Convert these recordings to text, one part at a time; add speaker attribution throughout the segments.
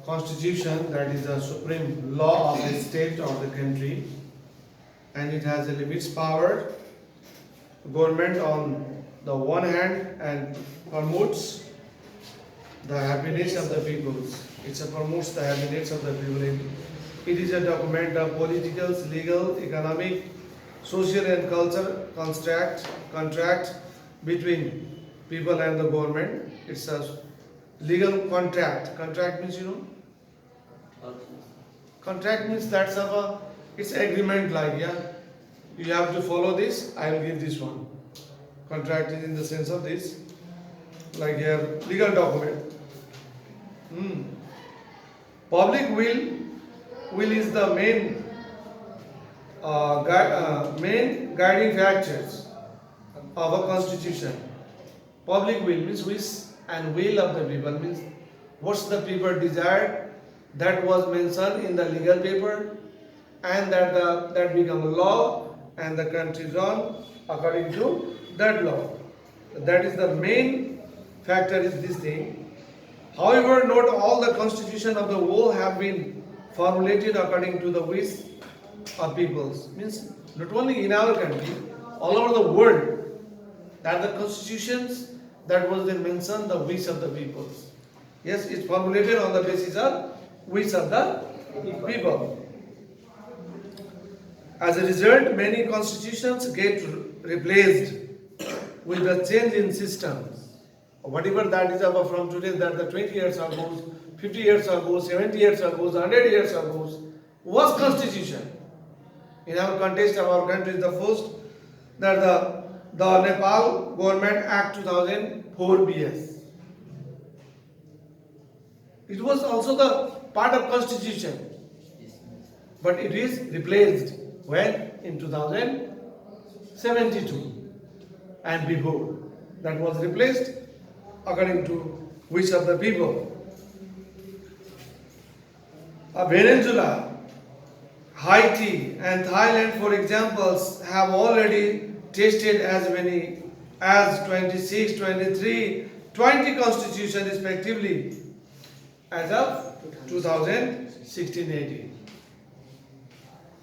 Speaker 1: constitution, that is the supreme law of the state or the country, and it has a limits power government on the one hand and promotes the happiness of the people. It promotes the happiness of the people. It is a document of political, legal, economic, social and cultural contract between people and the government. It's a legal contract. Contract means, contract means that's it's agreement, like, yeah, you have to follow this, I will give this one. Contract is in the sense of this, like a legal document. Public will is the main main guiding factors of a constitution. Public will means wish, and will of the people means what's the people desired, that was mentioned in the legal paper, and that become a law, and the country run according to that law. That is the main factor, is this thing. However, not all the constitution of the world have been formulated according to the wish of peoples. Means not only in our country, all over the world, that the constitutions that was then mentioned the wish of the peoples. Yes, it's formulated on the basis of wish of the people. As a result, many constitutions get replaced with the change in systems. Whatever that is about from today, that the 20 years ago, 50 years ago, 70 years ago, 100 years ago, was constitution. In our context of our country, the first, that the Nepal Government Act 2004 BS. It was also the part of constitution, but it is replaced when in 2072 and before. That was replaced according to wish of the people. Venezuela, Haiti and Thailand, for examples, have already tasted as many as 26, 23, 20 constitutions respectively as of 2016-18.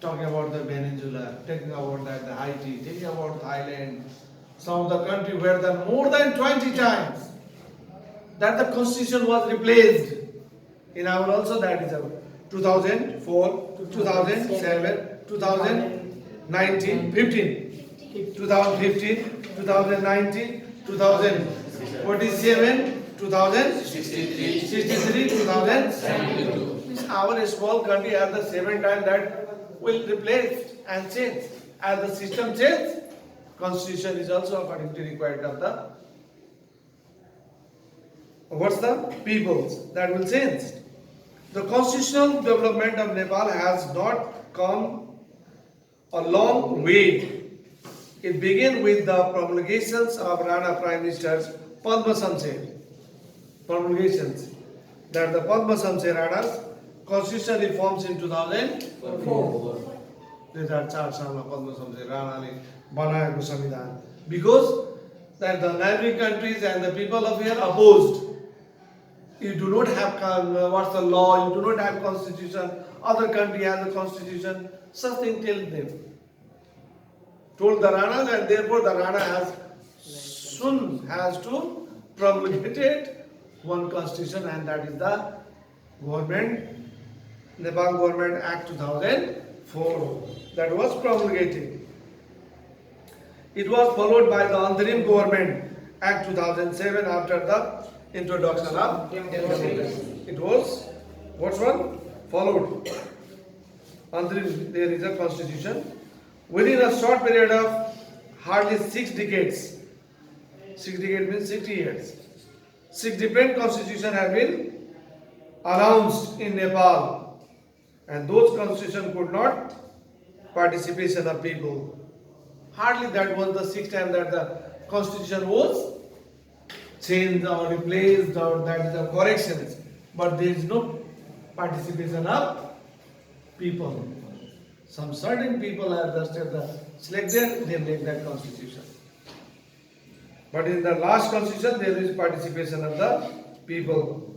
Speaker 1: Talking about the Venezuela, talking about that the Haiti, talking about Thailand, some of the country where the more than 20 times that the constitution was replaced. In our also, that is our 2004, 2007, 2019, 15, 2015, 2019, 2047, 2063, 2072. Our small country has the 7 times that will replace and change. As the system changes, constitution is also according to required of the peoples, that will change. The constitutional development of Nepal has not come a long way. It began with the promulgations of Rana Prime Minister's Padma Samsher. Promulgations, that the Padma Samsher Rana's constitutional reforms in 2004. These are 4 सालमा Padma Samsher Ranaले बनाएको संविधान. Because that the neighboring countries and the people of here opposed. You do not have what's the law, you do not have constitution, other country has a constitution, such thing tell them. Told the Ranas, and therefore the Rana has to promulgate one constitution, and that is the Nepal Government Act 2004 that was promulgated. It was followed by the Antrim Government Act 2007 after the introduction of democracy. It was what's one? Followed. Antrim, there is a constitution. Within a short period of hardly 6 decades, 6 decades means 60 years, 6 different constitutions have been announced in Nepal, and those constitutions could not participation of people. Hardly that was the 6th time that the constitution was changed or replaced, or that is the corrections, but there is no participation of people. Some certain people are just selected, they make that constitution. But in the last constitution, there is participation of the people.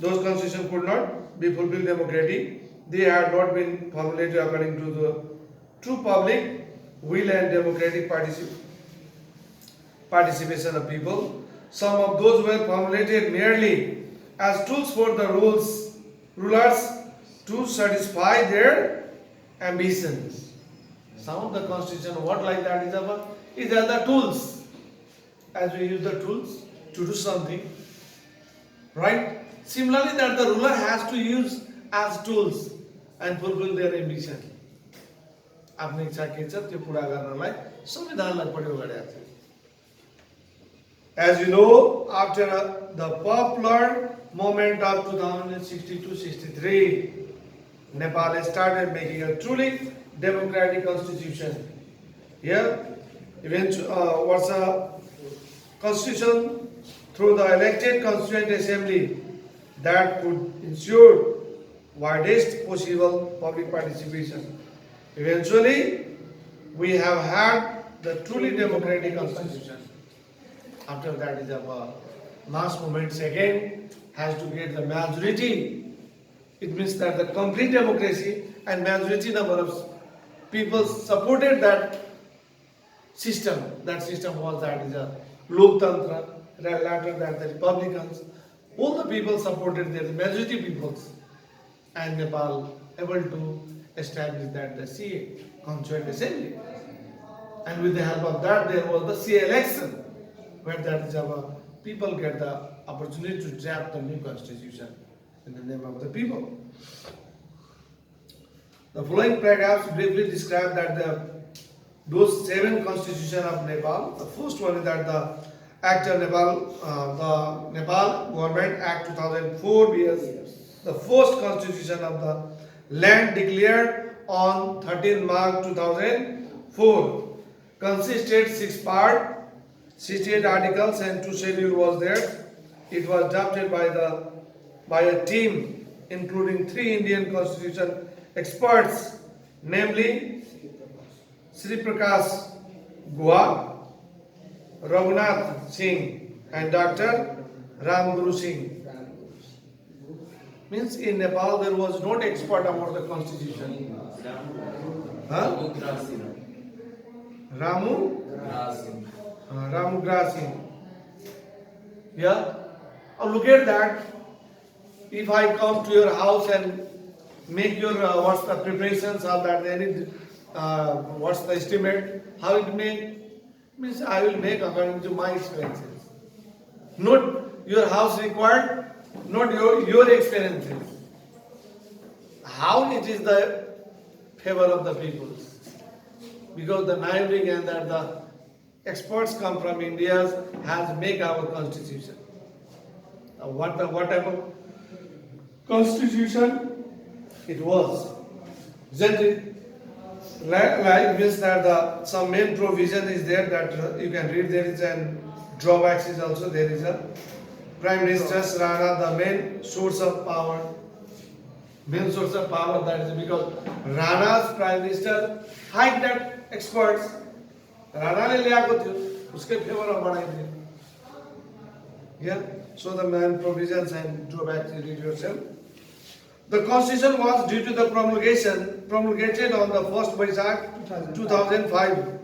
Speaker 1: those constitutions could not be fulfilled democratic. They had not been formulated according to the true public will and democratic participation of people. Some of those were formulated merely as tools for the rulers to satisfy their ambitions. Some of the constitution, what like that is about, is as the tools. As we use the tools to do something, right? Similarly, that the ruler has to use as tools and fulfill their ambition. आफ्नो इच्छा के छ त्यो पूरा गर्नलाई संविधानलाई प्रयोग गरेको छ. As you know, after the popular movement of 2062-63, Nepal started making a truly democratic constitution. Here, what's a constitution through the elected constituent assembly that could ensure widest possible public participation. Eventually, we have had the truly democratic constitution. After that is a mass movement second has to get the majority. It means that the complete democracy and majority number of people supported that system. That system was that is a Loktantra, later that the Republicans. All the people supported the majority peoples, and Nepal able to establish that the CA, Constituent Assembly. And with the help of that, there was the CA election, where that is our people get the opportunity to draft the new constitution in the name of the people. The following paragraphs briefly describe that those 7 constitutions of Nepal. The first one is that the Act of Nepal, the Nepal Government Act 2004 bears the first constitution of the land declared on 13 March 2004. Consisted 6 parts, 68 articles and 2 schedules was there. It was drafted by a team including 3 Indian constitution experts, namely Sri Prakash Guha, Raghunath Singh and Dr. Ram Guru Singh. Means in Nepal there was no expert about the constitution. Huh? Ramu Grasing. Yeah. Look at that. If I come to your house and make your what's the preparations of that, what's the estimate, how it means I will make according to my experiences. Not your house required, not your experiences. How it is the favor of the people. Because the neighboring and that the experts come from India has make our constitution. What type of constitution it was? Like means that some main provision is there that you can read. There is an drawbacks is also there is a Prime Minister's Rana, the main source of power. Main source of power, that is because Rana's Prime Minister hiked that experts. Rana ले लिया को थियो उसके favour में बढ़ाई थी. Yeah. So the main provisions and drawbacks you read yourself. The constitution was due to the promulgated on the 1st Vaisakh 2005.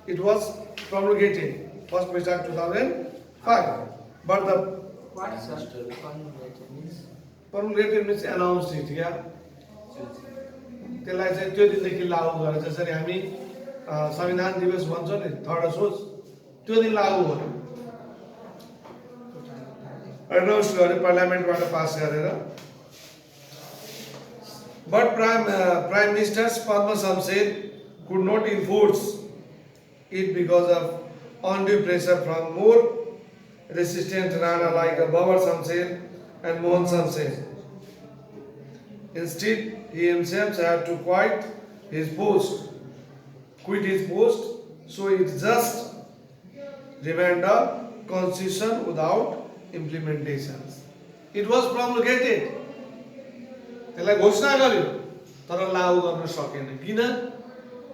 Speaker 1: It was promulgated 1st Vaisakh 2005. But the
Speaker 2: what is promulgated means?
Speaker 1: Promulgated means announced it, yeah. त्यसलाई चाहिँ त्यो दिनदेखि लागू गरेर जसरी हामी संविधान दिवस भन्छौँ नि 3rd असोज त्यो दिन लागू भयो. अनाउन्स गरे पार्लियामेन्टबाट पास गरेर. But Prime Minister's Padma Shamsher could not enforce it because of undue pressure from more resistant Rana like Babar Shamsher and Mohan Shamsher. Instead, he himself had to quit his post, so it just remained a constitution without implementations. It was promulgated. त्यसलाई घोषणा गर्यो तर लागू गर्न सकेन. किन?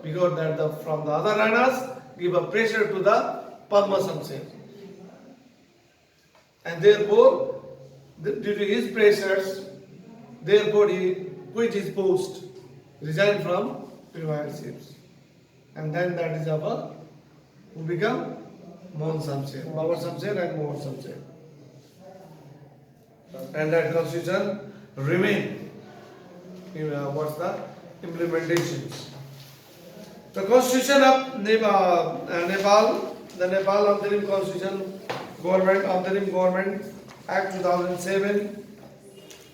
Speaker 1: Because that from the other Ranas give a pressure to the Padma Shamsher. And therefore due to his pressures, therefore he quit his post, resigned from premierships. And then that is our who become Mohan Shamsher, Babar Shamsher and Mohan Shamsher. And that constitution remain. What's the implementations? The constitution of Nepal, the Nepal Antarim Constitution Antarim Government Act 2007.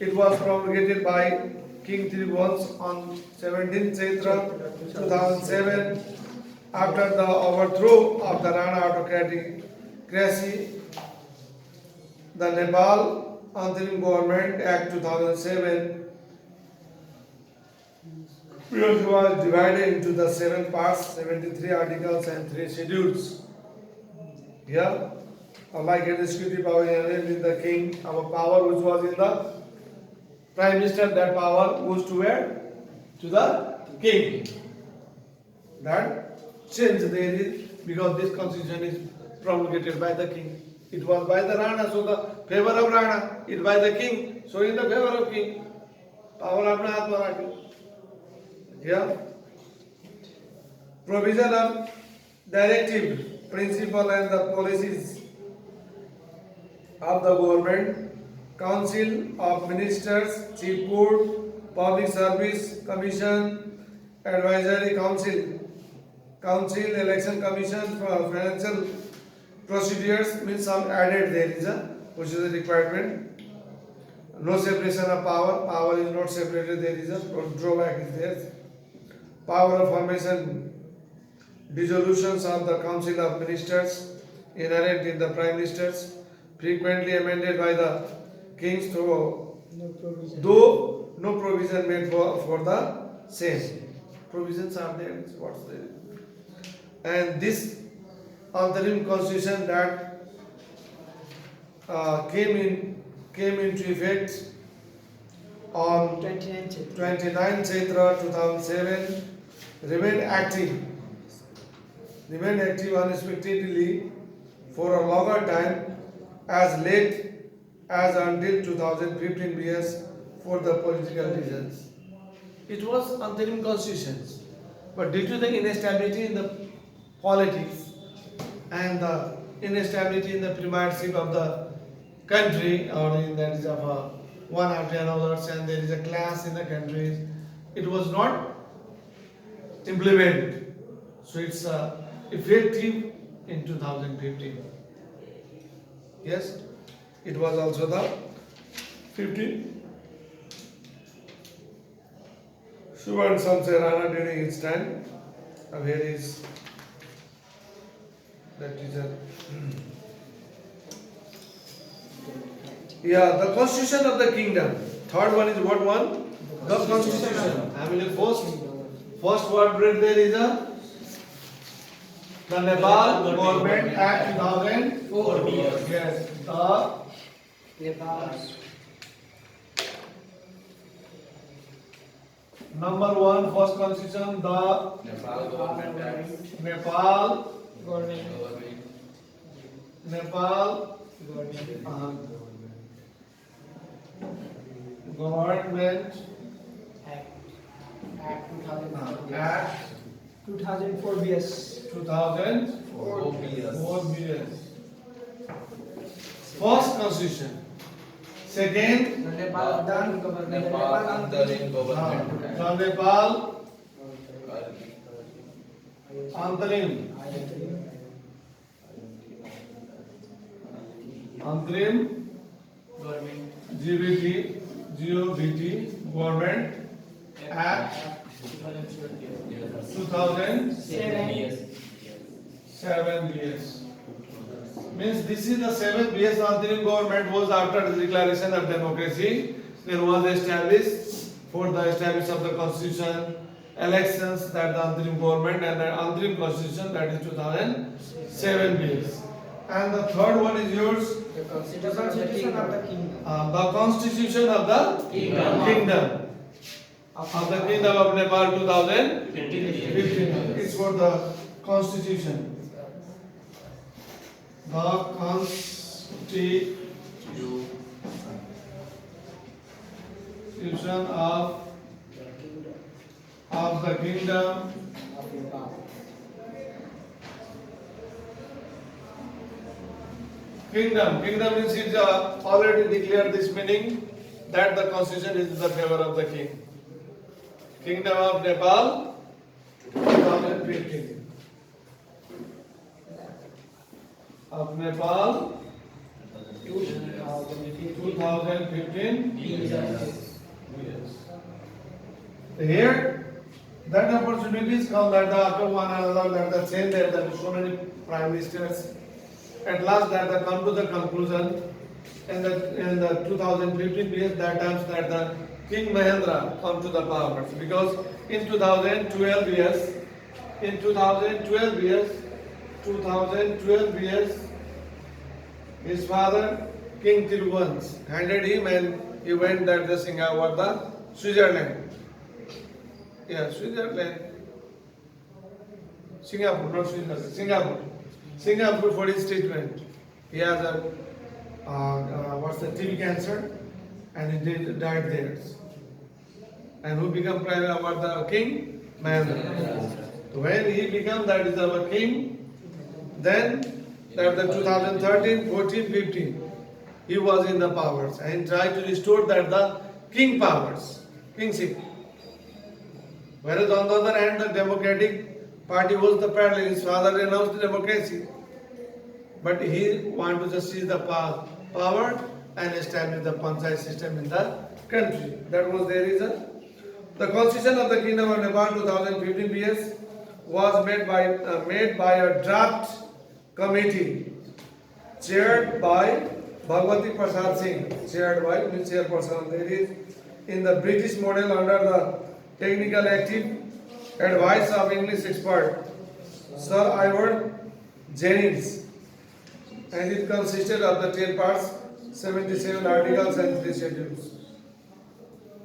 Speaker 1: It was promulgated by King Tiruvans on 17th Chaitra 2007 after the overthrow of the Rana autocracy. The Nepal Antarim Government Act 2007 was divided into the 7 parts, 73 articles and 3 schedules. Here, unlike executive power in the king, our power which was in the prime minister, that power goes to where? To the king. That change there is because this constitution is promulgated by the king. It was by the Rana, so the favor of Rana. It by the king, so in the favor of king. Power apna hath mein rakhi. Here, provision of directive, principle and the policies of the government, council of ministers, chief court, public service commission, advisory council, election commission for financial procedures means some added there is a which is a requirement. No separation of power, power is not separated, there is a drawback is there. Power of formation, dissolutions of the council of ministers inherent in the prime ministers, frequently amended by the kings though no provision made for the same. Provisions are there, what's there. And this Antarim constitution that came into effect on 29 Chaitra 2007 remained active unexpectedly for a longer time as late as until 2015 BS for the political reasons. It was Antarim constitutions, but due to the instability in the politics and the instability in the premiership of the country, or in that is of one after another, and there is a class in the country, it was not implemented. So it's effective in 2015. Yes, it was also the 15. Suvan Shamsher Rana during his time. Here is that teacher. Yeah, the constitution of the kingdom. Third one is what one? The constitution. I mean, first word read there is the Nepal Government Act 2004. Yes, the
Speaker 2: Nepal.
Speaker 1: number one, first constitution, the
Speaker 3: Nepal Government Act.
Speaker 1: Nepal
Speaker 2: Government.
Speaker 1: Government
Speaker 2: Act 2004.
Speaker 1: Act
Speaker 2: 2004 BS.
Speaker 1: 2004
Speaker 3: BS.
Speaker 1: First constitution. Second,
Speaker 2: The Nepal Antarim Government.
Speaker 3: Nepal Antarim Government Act.
Speaker 1: the Nepal Antarim
Speaker 2: Government.
Speaker 1: GOVT Government Act 2007 BS. Means this is the 7th BS Antarim government was after the declaration of democracy. There was established for the establishment of the constitution, elections that the Antarim government and the Antarim constitution that is 2007 BS. And the third one is yours.
Speaker 2: The Constitution of the Kingdom.
Speaker 1: The Constitution of the Kingdom of the Kingdom of Nepal 2015. It's for the Constitution. The Constitution constitution of the kingdom kingdom means it's already declared this meaning that the constitution is in the favor of the king. Kingdom of Nepal 2015 of Nepal 2015. Here, that opportunities come that after one another, that the same there, that so many prime ministers, at last that they come to the conclusion in the 2015 period, that times that the King Mahendra come to the power, because in 2012 years, his father King Tiruvans handed him and he went that the Singapore, the Switzerland. Yeah, Switzerland. Singapore, not Switzerland. Singapore for his treatment. He has a TB cancer, and he died there. And who became prime about the king? Mahendra. When he became that is our king, then that the 2013, 14, 15, he was in the powers and tried to restore that the king powers, kingship. Whereas on the other hand, the Democratic Party was the parallel. His father renounced democracy, but he wanted to just seize the power and establish the panchayat system in the country. That was their reason. The Constitution of the Kingdom of Nepal 2015 PS was made by a draft committee chaired by Bhagwati Prasad Singh, chairperson. There is in the British model under the technical active advice of English expert Sir Ivor Jennings, and it consisted of the 10 parts, 77 articles and 3 schedules.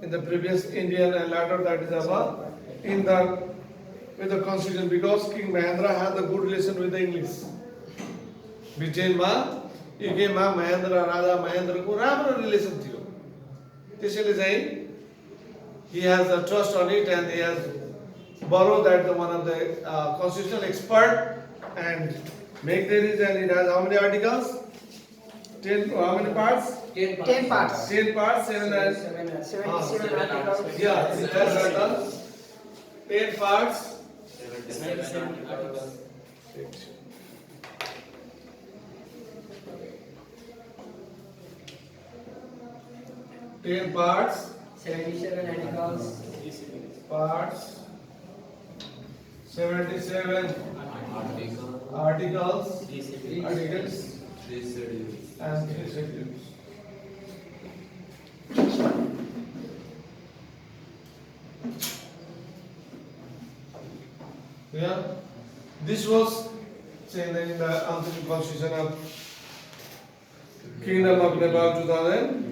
Speaker 1: In the previous Indian and latter that is about with the constitution, because King Mahendra had a good relation with the English. Britain ma UK ma Mahendra Raja Mahendra ko राम्रो relation थियो. त्यसैले चाहिँ he has a trust on it and he has borrowed that one of the constitutional expert and make there is, and it has how many articles? 10, how many parts?
Speaker 2: 10 parts.
Speaker 1: 10 parts, 7 and
Speaker 2: 77 articles.
Speaker 1: yeah, it has got 10 parts.
Speaker 3: 77 articles.
Speaker 1: 10 parts.
Speaker 2: 77 articles.
Speaker 1: Parts. 77 articles. And 3 schedules. Yeah, this was saying in the Anthony Constitution of Kingdom of Nepal 2000.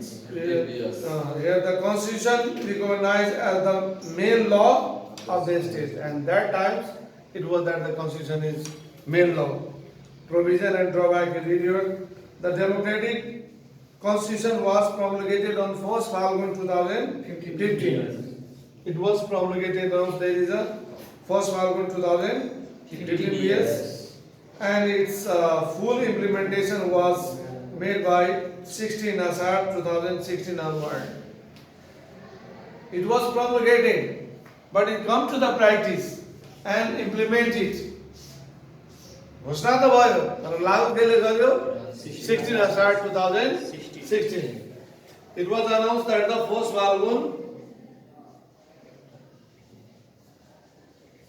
Speaker 1: Here the Constitution recognized as the main law of the state, and that times it was that the Constitution is main law. Provision and drawback is renewed. The democratic Constitution was promulgated on 1st Falgun 2015. It was promulgated on there is a 1st Falgun 2015 PS, and its full implementation was made by 16 Asar 2016 onward. It was promulgated, but it come to the practice and implement it. घोषणा त भयो तर लागू कहिले गर्यो 16 Asar 2016. It was announced that the 1st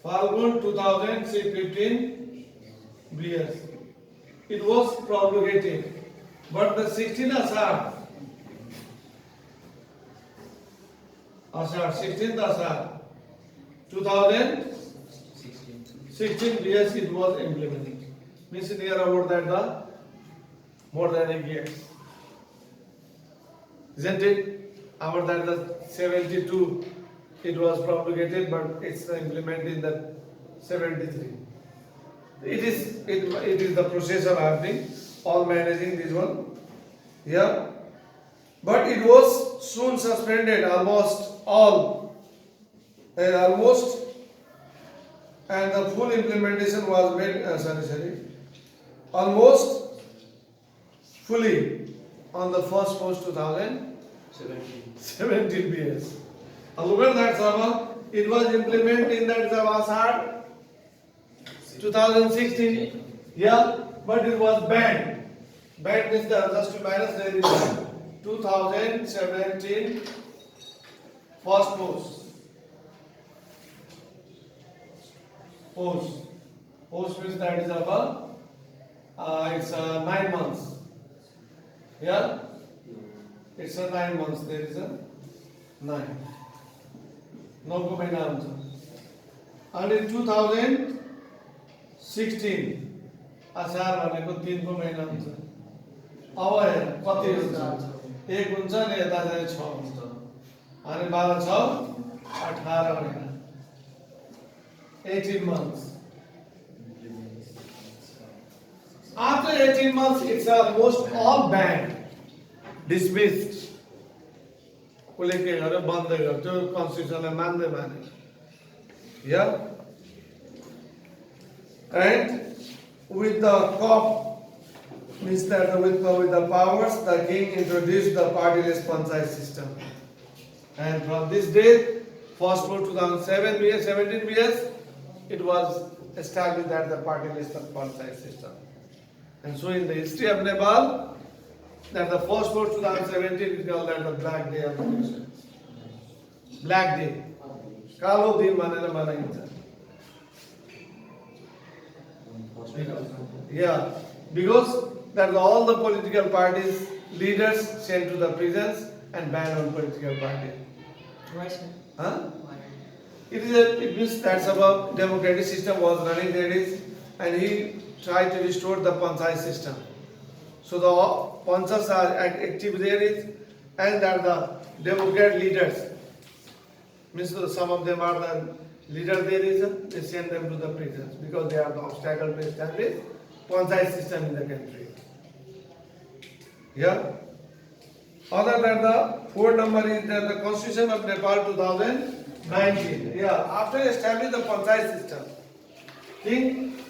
Speaker 1: Falgun 2015 BS. It was promulgated, but the 16 Asar 16th Asar 2016 BS it was implemented. Means near about that the more than a year. Isn't it? About that the 72 it was promulgated, but it's implemented in the 73. It is the process of happening, all managing this one. Yeah. but it was soon suspended almost, and the full implementation was made. Almost fully on the first post 2017 BS. Look at that, Sabha. It was implemented in that Zavasar 2016. Yeah, but it was banned. Banned means just to minus there is 2017 first post. Post means that is about it's 9 months. Yeah, it's 9 months. There is a 9. No go by now. And in 2016, असार भनेको 3 को महिना हुन्छ. अब कति हुन्छ? 1 हुन्छ नि यता चाहिँ 6 हुन्छ. अनि 12 6 18 महिना. 18 months. After 18 months, it's almost all banned, dismissed. उसले के गर्यो बन्द गर्यो त्यो कन्स्टिट्युसनलाई मान्दै माने. Yeah. And with the COP means that with the powers, the king introduced the partyless panchayat system. And from this date, first for 2007 BS, 17 BS, it was established that the partyless panchayat system. And so in the history of Nepal, that the first for 2017 is called that the Black Day of the Nation. Black Day. Kalo din manera manaincha. Yeah, because that all the political parties leaders sent to the prisons and banned on political parties.
Speaker 2: Why, sir?
Speaker 1: Huh?
Speaker 2: Why?
Speaker 1: It means that's about democratic system was running there is, and he tried to restore the panchayat system. So the panchayats are active there is, and that the democrat leaders means some of them are the leader there is, they send them to the prisons because they are the obstacle to establish panchayat system in the country. Yeah. Other than the fourth number is that the Constitution of Nepal 2019. Yeah. After establishing the panchayat system, King